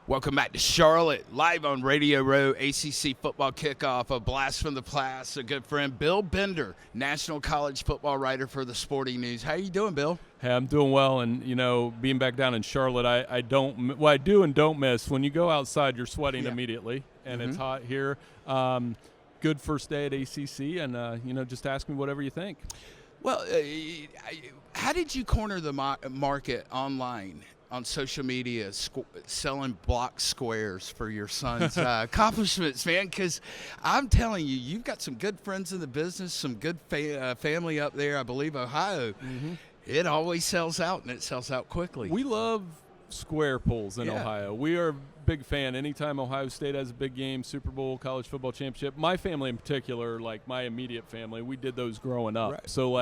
Welcome back to Charlotte, live on Radio Row, ACC football kickoff, a blast from the past. A good friend, Bill Bender, national college football writer for the Sporting News. How you doing, Bill? Hey, I'm doing well, and being back down in Charlotte, I do and don't miss. When you go outside, you're sweating immediately, and it's hot here. Good first day at ACC, and just ask me whatever you think. Well, how did you corner the market online? On social media, selling block squares for your son's accomplishments, man, because I'm telling you, you've got some good friends in the business, some good family up there. I believe Ohio. It always sells out, and it sells out quickly. We love square pulls in Ohio. We are a big fan. Anytime Ohio State has a big game, Super Bowl, college football championship, my family in particular, like my immediate family, we did those growing up. Right. So,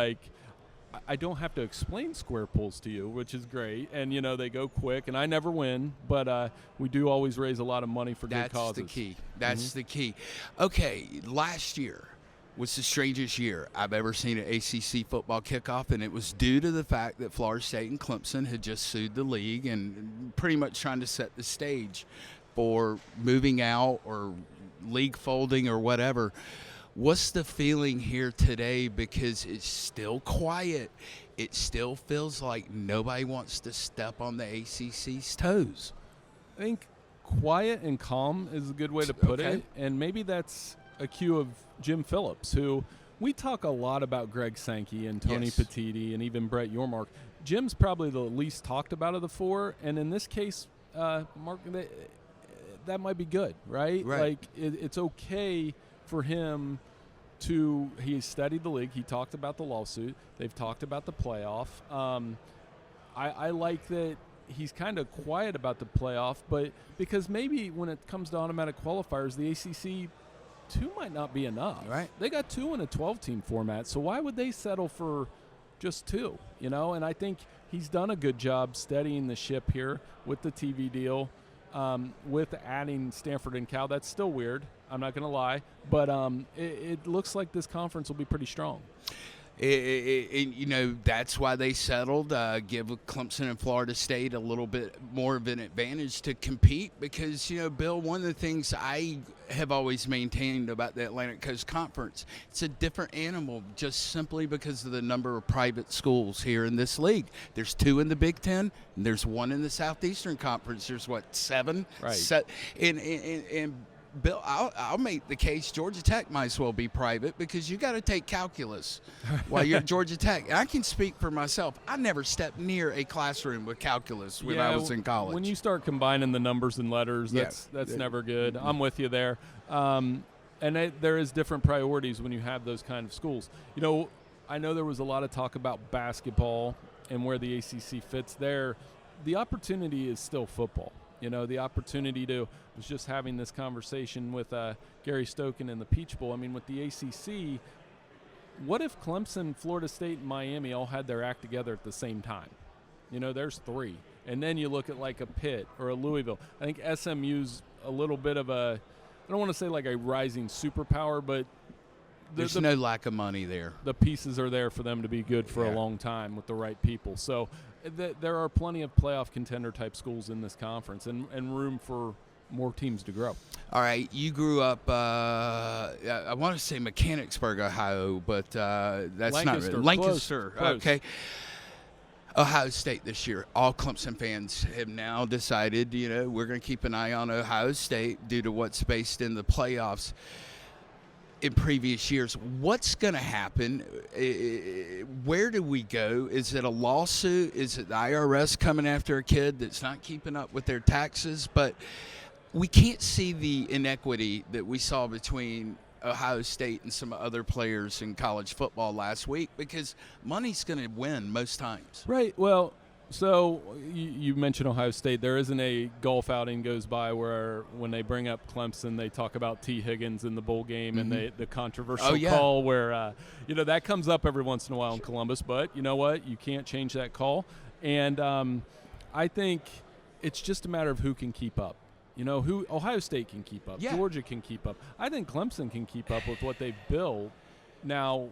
I don't have to explain square pulls to you, which is great. And, they go quick, and I never win, but we do always raise a lot of money for good causes. That's the key. That's the key. Okay, last year was the strangest year I've ever seen an ACC football kickoff, and it was due to the fact that Florida State and Clemson had just sued the league and pretty much trying to set the stage for moving out or league folding or whatever. What's the feeling here today? Because it's still quiet. It still feels like nobody wants to step on the ACC's toes. I think quiet and calm is a good way to put it. And maybe that's a cue of Jim Phillips, who we talk a lot about Greg Sankey and Tony Petitti and even Brett Yormark. Jim's probably the least talked about of the four. And in this case, Mark, that might be good, right? It's okay for him he studied the league. He talked about the lawsuit. They've talked about the playoff. I like that he's kind of quiet about the playoff, but because maybe when it comes to automatic qualifiers, the ACC 2 might not be enough. Right. They got 2 in a 12-team format, so why would they settle for just 2? And I think he's done a good job steadying the ship here with the TV deal, with adding Stanford and Cal. That's still weird. I'm not going to lie, but it looks like this conference will be pretty strong. That's why they settled, give Clemson and Florida State a little bit more of an advantage to compete because, Bill, one of the things I have always maintained about the Atlantic Coast Conference, it's a different animal just simply because of the number of private schools here in this league. There's 2 in the Big Ten, and there's 1 in the Southeastern Conference. There's, 7? Right. And Bill, I'll make the case Georgia Tech might as well be private because you got to take calculus while you're at Georgia Tech. And I can speak for myself. I never stepped near a classroom with calculus when I was in college. When you start combining the numbers and letters, that's never good. I'm with you there. And there is different priorities when you have those kind of schools. I know there was a lot of talk about basketball and where the ACC fits there. The opportunity is still football. The opportunity was just having this conversation with Gary Stokan in the Peach Bowl. I mean, with the ACC, what if Clemson, Florida State, and Miami all had their act together at the same time? There's 3. And then you look at like a Pitt or a Louisville. I think SMU's a little bit of I don't want to say like a rising superpower, but there's no lack of money there. The pieces are there for them to be good for a long time with the right people. So there are plenty of playoff contender-type schools in this conference and room for more teams to grow. All right, you grew up, I want to say Mechanicsburg, Ohio, but that's Lancaster, not right. Lancaster, close. Okay. Ohio State this year. All Clemson fans have now decided, we're going to keep an eye on Ohio State due to what's based in the playoffs. In previous years, what's going to happen? Where do we go? Is it a lawsuit? Is it the IRS coming after a kid that's not keeping up with their taxes? But we can't see the inequity that we saw between Ohio State and some other players in college football last week because money's going to win most times. Right. Well, so you mentioned Ohio State. There isn't a golf outing goes by where when they bring up Clemson, they talk about T. Higgins in the bowl game and the controversial call where, that comes up every once in a while in Columbus. But you know what? You can't change that call. And I think it's just a matter of who can keep up. Who Ohio State can keep up. Georgia can keep up. I think Clemson can keep up with what they've built. Now,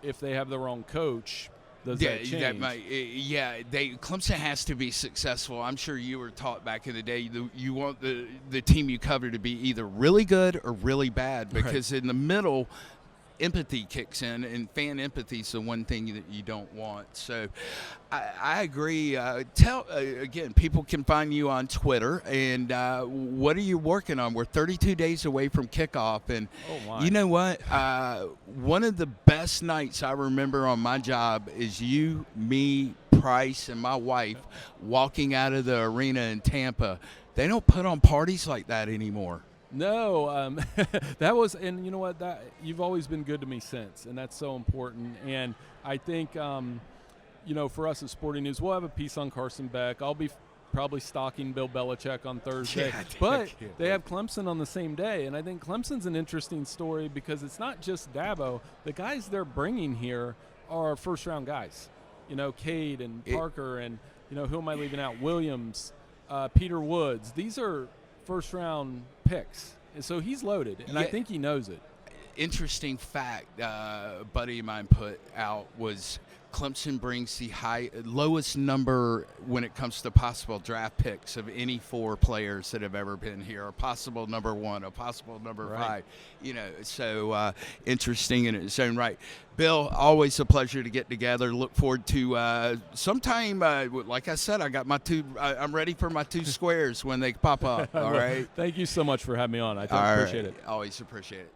if they have the wrong coach, Does Yeah, that change? that might. Clemson has to be successful. I'm sure you were taught back in the day. You want the team you cover to be either really good or really bad, because in the middle, empathy kicks in, and fan empathy is the one thing that you don't want. So I agree. Again, people can find you on Twitter, and what are you working on? We're 32 days away from kickoff, and you know what? One of the best nights I remember on my job is you, me, Price, and my wife walking out of the arena in Tampa. They don't put on parties like that anymore. No, that was, and you know what? That you've always been good to me since, and that's so important. And I think, for us at Sporting News, we'll have a piece on Carson Beck. I'll be probably stalking Bill Belichick on Thursday, but they have Clemson on the same day, and I think Clemson's an interesting story because it's not just Dabo. The guys they're bringing here are first-round guys. Cade and Parker, and who am I leaving out? Williams, Peter Woods. These are first-round picks, and so he's loaded, and I think he knows it. Interesting fact a buddy of mine put out was Clemson brings the lowest number when it comes to possible draft picks of any 4 players that have ever been here. A possible number 1, a possible number 5. So interesting in its own right. Bill, always a pleasure to get together. Look forward to sometime. Like I said, I got my 2. I'm ready for my 2 squares when they pop up. All right. Thank you so much for having me on. I appreciate it. Always appreciate it.